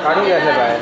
काढून घ्यायचं बाहेर.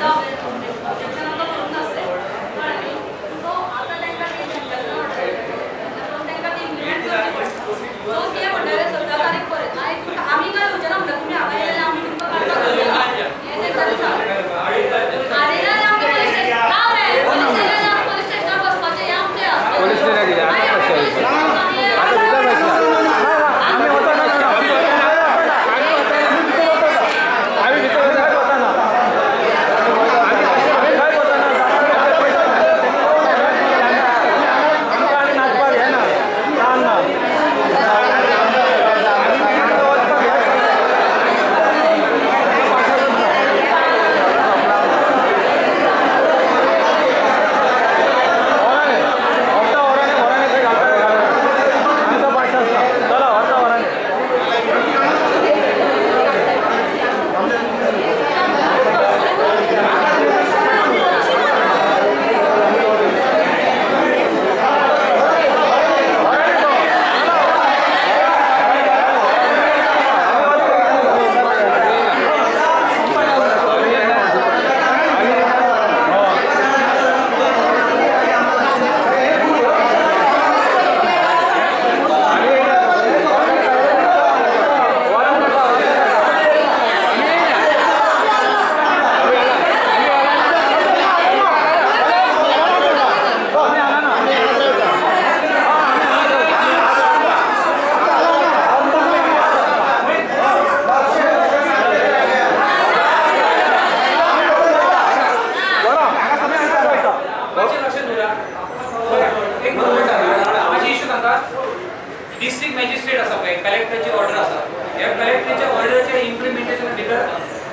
डिस्ट्रिक्ट मॅजिस्ट्रेट असा काय कलेक्टरची ऑर्डर असा या कलेक्टरच्या ऑर्डरच्या इम्प्लिमेंटेशन भितर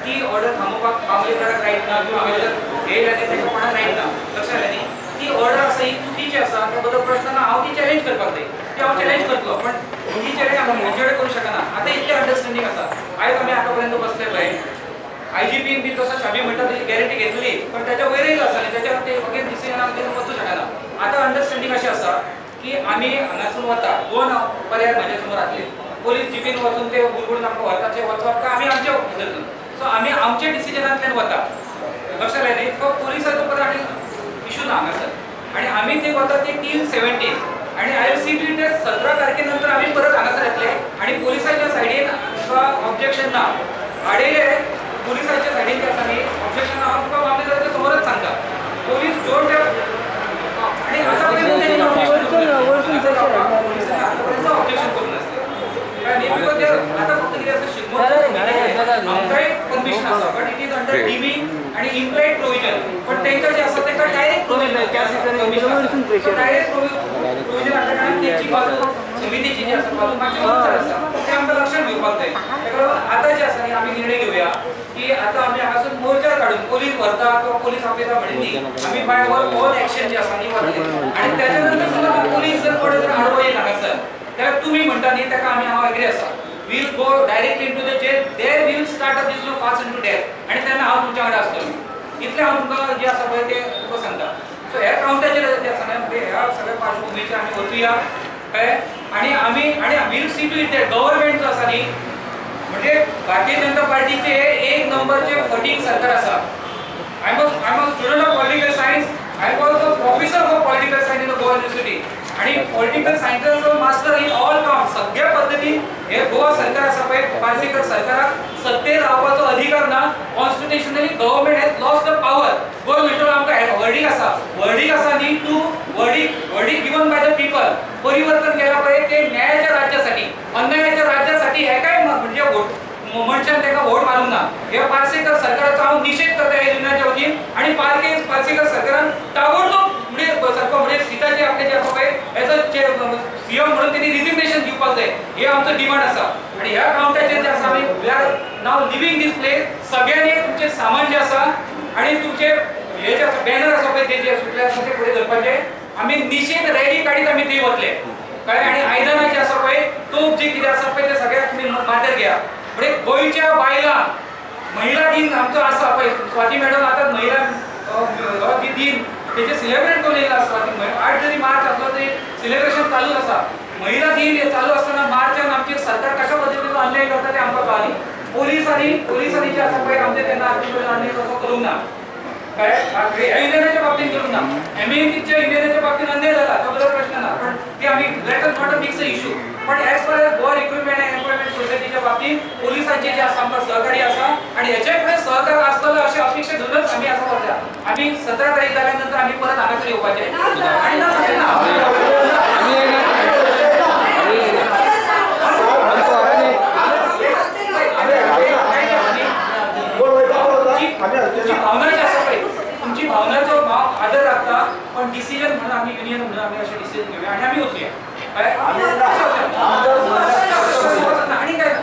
ती ऑर्डर थांबोवपाक मामलेदाराक रायट ना किंवा हेड आनी तेका कोणाक रायट ना लक्षात आलें न्ही ती ऑर्डर आसा ही चुकीची आसा त्या बद्दल प्रश्न ना हांव ती चॅलेंज करपाक जाय ती हांव चॅलेंज करतलो पण ही चॅलेंज आमी मोजेड करूं शकना आतां इतलें अंडरस्टँडींग आसा आयज आमी आतां पर्यंत बसले पळय आयजीपीन बी तसो शाबी म्हणटा ती गॅरंटी घेतली पण त्याच्या वयरय आसा आनी त्याच्या ते अगेन डिसिजनाक ते वचूं शकना आतां अंडरस्टँडींग अशें आसा की आमी हांगासून वता दोन पर्याय म्हाज्या समोर आसले पोलीस जीपीन वचून ते बुलबुल आमकां व्हरपाचें वचप काय आमी आमच्या पद्दतीन सो आमी आमच्या डिसिजनांतल्यान वता लक्षात आयलें न्ही सो पुलिसाचो परत आनी इशू ना हांगासर आनी आमी ते वता ते टील 17 आणि आयसीटी ते 17 तारखेनंतर आमी परत हांगासर येतले आणि पोलिसाच्या सायडीन ऑब्जेक्शन ना आडेले पोलिसाच्या सायडीन जे आसा न्ही ऑब्जेक्शन हांव तुका मामलेदाराच्या समोरच सांगता पोलीस डोंट आणि आता पर्यंत तेणी ऑब्जेक्शन करून नासले कारण आता फक्त कितें आसा शिगमोत्सव आमकांय परमिशन आसा but it is under dB आणि इम्प्लाइड प्रोविजन पण तेंका जे आसा तेंका डायरेक्ट प्रोविजन डायरेक्ट प्रोविजन आसल्या कारणान तेंची बाजू समितीची जी आसा बाजू मातशी उंचार आसा ते आमकां लक्षात घेवपाक जाय ताका आतां जे आसा न्ही आमी निर्णय घेवया की आता आमी हांगासून मोर्चा काडून पोलीस व्हरता किंवा पोलीस आपयता म्हणिल्ली आमी बाय ऑल एक्शन जे आसा न्ही वतले आनी त्याच्या नंतर समज पोलीस जर कोणी जर आडवो येयला हांगासर जाल्यार तुमी म्हणटा न्ही ताका आमी हांव एग्री आसा will go directly into the jail there will start up this fast into death आनी तेन्ना हांव तुमच्या वांगडा आसतलो इतलें हांव तुमकां जे आसा पळय ते तुका सांगता सो ह्या कावंटाचेर जे आसा न्ही ह्या सगळ्या पार्श्वभुमीचेर आमी वचुया कळ्ळें आनी will see to it that government जो आसा न्ही म्हणजे भारतीय जनता पार्टीचे एक नंबरचे फटींग सरकार आसा I am a student of political science I was a professor of political science in the Goa university आणि पॉलिटिकल सायन्साचो मास्टर इन ऑल काउंट सगळ्या पद्धतीन हे गोवा सरकार आसा पळय पार्सेकर सरकाराक सत्तेर रावपाचो अधिकार ना constitutionally government has lost the power गव्हर्नमेंटान आमकां वर्डीक आसा न्ही to verdict given by the people परिवर्तन केला पळय ते न्यायाच्या राज्यासाठी अन्यायाच्या राज्यासाठी हे काय म्हणजे मनशान ताका वोट मारूंक ना हे पार्सेकर सरकाराचो हांव निशेध करता ह्या युनियनाच्या वतीन आणि पार्सेकर सरकारान ताबडतोब म्हणजे सिटाचे आपले जे आसा पळय एज अ सीएम म्हणून त्यांनी रिजिग्नेशन दिवपाक जाय हे आमचो डिमांड आसा आणि ह्या काउंटाचेर जे आसा आमी we are now living this place सगळ्यांनी तुमचे सामान जे आसा आणि तुमचे हे जे आसा बॅनर आसा पळय ते जे सुटले आसा ते फुडें धरपाचे आमी निशेध रॅली काडीत आमी थंय वतले कळ्ळें आणि आयदनां जे आसा पळय तोप जे कितें आसा पळय ते सगळ्याक तुमी माथ्यार घेया म्हणजे गोंयच्या बायलांक महिला दिन आमचो आसा पळय स्वाती मॅडम आतां महिला दिन तेचे सेलिब्रेट केलेलं आसा 8 जरी मार्च आसलो तरी सेलिब्रेशन चालू आसा महिला दिन चालू असताना मार्चान आमचे सरकार कशा पद्धतीने अन्याय करता ते आमकां कळ्ळी पोलिसांनी जे असं पाहिजे आमचे त्यांना आणि तसं करू ना काय इंडियनच्या बाबतीत करू ना अमेरिकेच्या इंडियनच्या बाबतीत अन्याय झाला तर प्रश्न ना पण ते आम्ही let us not a fix issue पण as per Goa recruitment and employment सोसायटीच्या बाबतीत पोलिसांचे जे आसा आमकां सहकारी आसा आणि याच्याकडे सहकार आसतलो अशी अपेक्षा धरूनच आम्ही असं करता आम्ही 17 तारीख झाल्यानंतर आम्ही परत हांगासर येवपाचे आणि ना भावना जी आसा पळय तुमची भावनाचो भाव आदर राखता पण डिसिजन म्हणून आम्ही युनियन म्हणून आम्ही असे डिसिजन घेऊया आणि आम्ही वचूया आणि काय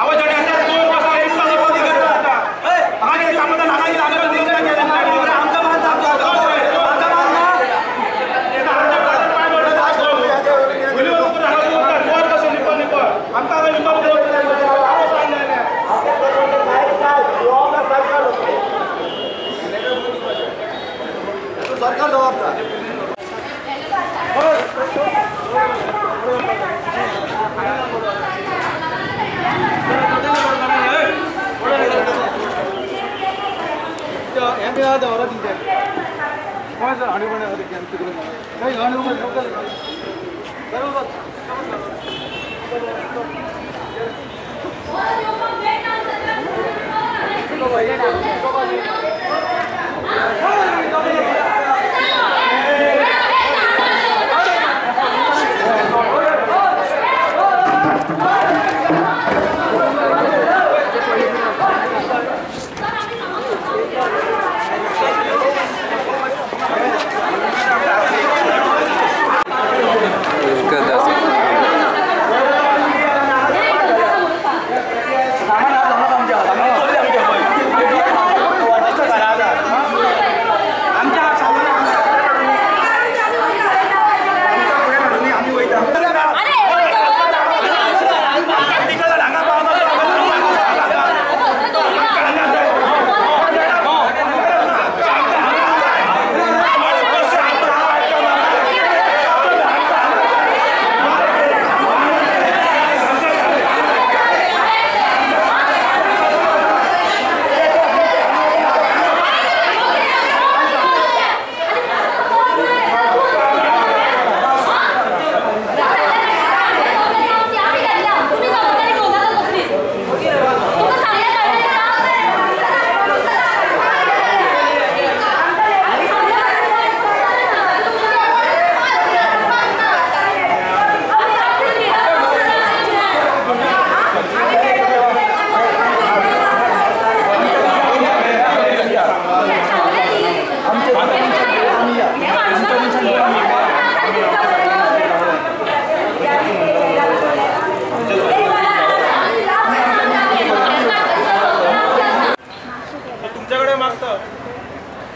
आवाज सरकार जबाबदार.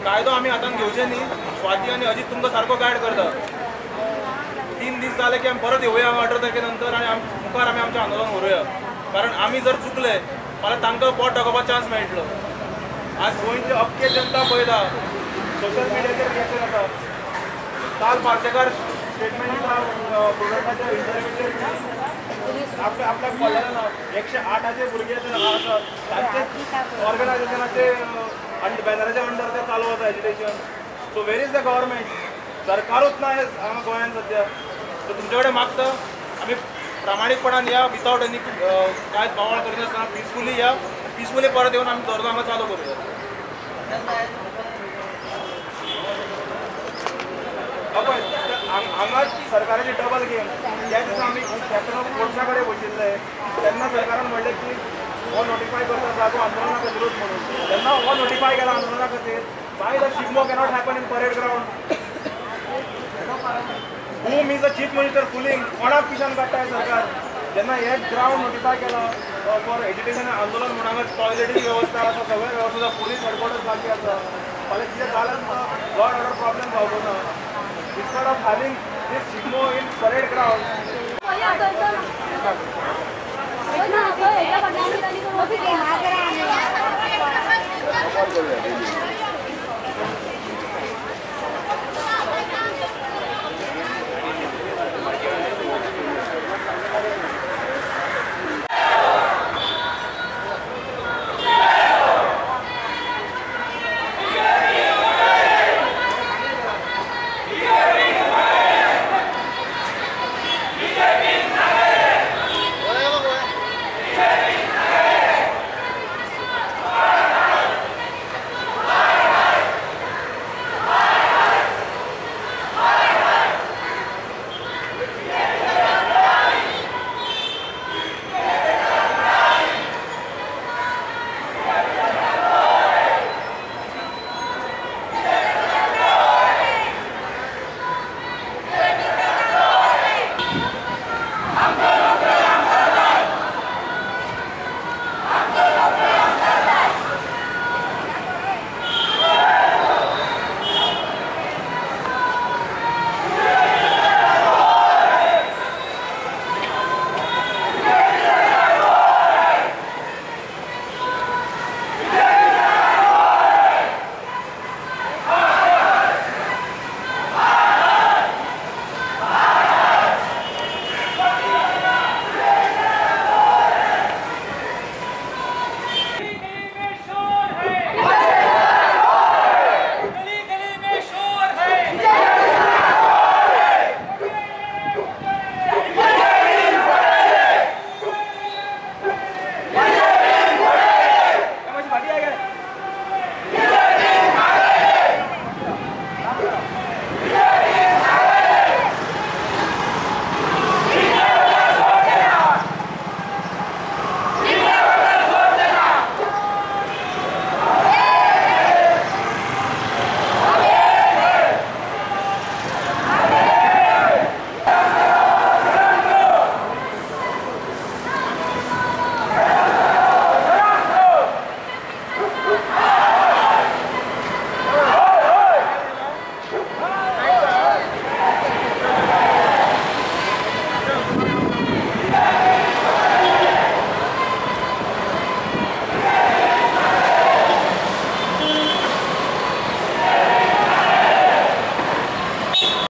कायदो आम्ही हातान घेवचे न्ही. स्वाती आणि अजित तुमकां सारको गायड करता. 3 दीस जाले की आमी परत येवया 18 तारखेनंतर आणि मुखार आमी आमचें आंदोलन व्हरूया. कारण आमी जर चुकले फाल्यां तांकां पोट दाखोवपाक चान्स मेळटलो. आज गोंयचे अख्खे जनता पळयता, सोशल मिडियाचेर रिएक्शन येता. काल पार्सेकार स्टेटमेंट दिता प्रोडक्टाच्या इंटरव्यूचेर आपल्याक पडलेले ना 108 भुरगे आसात तांचे ऑर्गनायझेशनाचे बॅनराच्या अंडर ते चालू वता education. So where is the government? सरकारूच ना हांगा गोंयांत सद्या. सो तुमचे कडेन मागता आमी प्रामाणीकपणान या, विथआउट एनी कांय बावळ करिनासतना पिसफुली या, पिसफुली परत येवन आमी धरणो हांगा चालू करूया. पळय हांगाच सरकाराची डबल गेम. त्या दिसा आमी कॅप्टन ऑफ कोर्ट्सा कडेन बशिल्ले तेन्ना सरकारान म्हणलें की हो नोटिफाय करता जागो आंदोलना खातीरूच म्हणून. जेन्ना हो नोटिफाय केला आंदोलना खातीर, why the Shigmo cannot happen in parade ground? Whom is a chief minister fooling? कोणाक पिशान काडटाय सरकार? जेन्ना हे ग्राउंड नोटिफाय केला फॉर एज्युकेशन आंदोलन म्हणून हांगा टॉयलेटीची वेवस्था आसा, सगळे वेवस्था, पुलीस हेडक्वॉर्टर्स लागीं आसा. फाल्यां कितें जालें ना लॉ एंड ऑर्डर प्रॉब्लेम जावचो ना. Instead of having this Sigmo in parade ground.